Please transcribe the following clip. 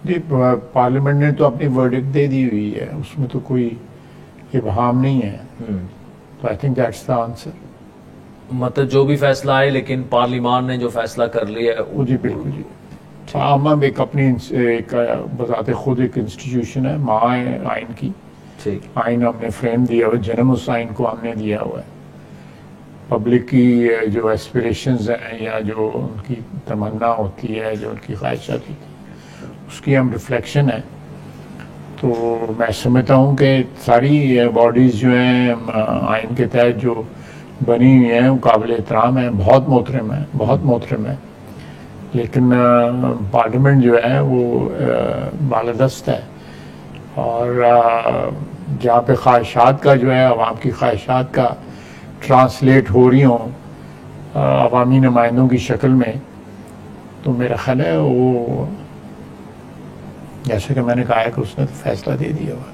जी parliament ने तो अपनी वर्डिक्ट दे दी हुई है, उसमें तो कोई इबहाम नहीं है, तो I think that's the answer. मतलब जो भी फैसला आए, लेकिन पार्लियामान ने जो फैसला कर लिया है जी बिल्कुल जी। हम एक अपनी एक बताते खुद एक इंस्टीट्यूशन है माँ आइन की, ठीक, आइन हमने फ्रेम दिया हुआ, जन्म उस आइन को हमने दिया हुआ है। पब्लिक की जो एस्पिरेशंस हैं या जो उनकी तमन्ना होती है, जो उनकी ख्वाहिशात होती है, उसकी हम रिफ्लेक्शन है। तो मैं समझता हूँ कि सारी बॉडीज़ जो हैं आइन के तहत जो बनी हुई हैं वो काबिल एहतराम है, बहुत मोहतरम है, बहुत मोहतरम है। लेकिन पार्लियामेंट जो है वो बालादस्त है, और जहाँ पे ख्वाहिशात का जो है अवाम की ख्वाहिशात का ट्रांसलेट हो रही हों अवामी नुमाइंदों की शक्ल में, तो मेरा ख्याल है वो जैसे कि मैंने कहा है कि उसने तो फैसला दे दिया हुआ।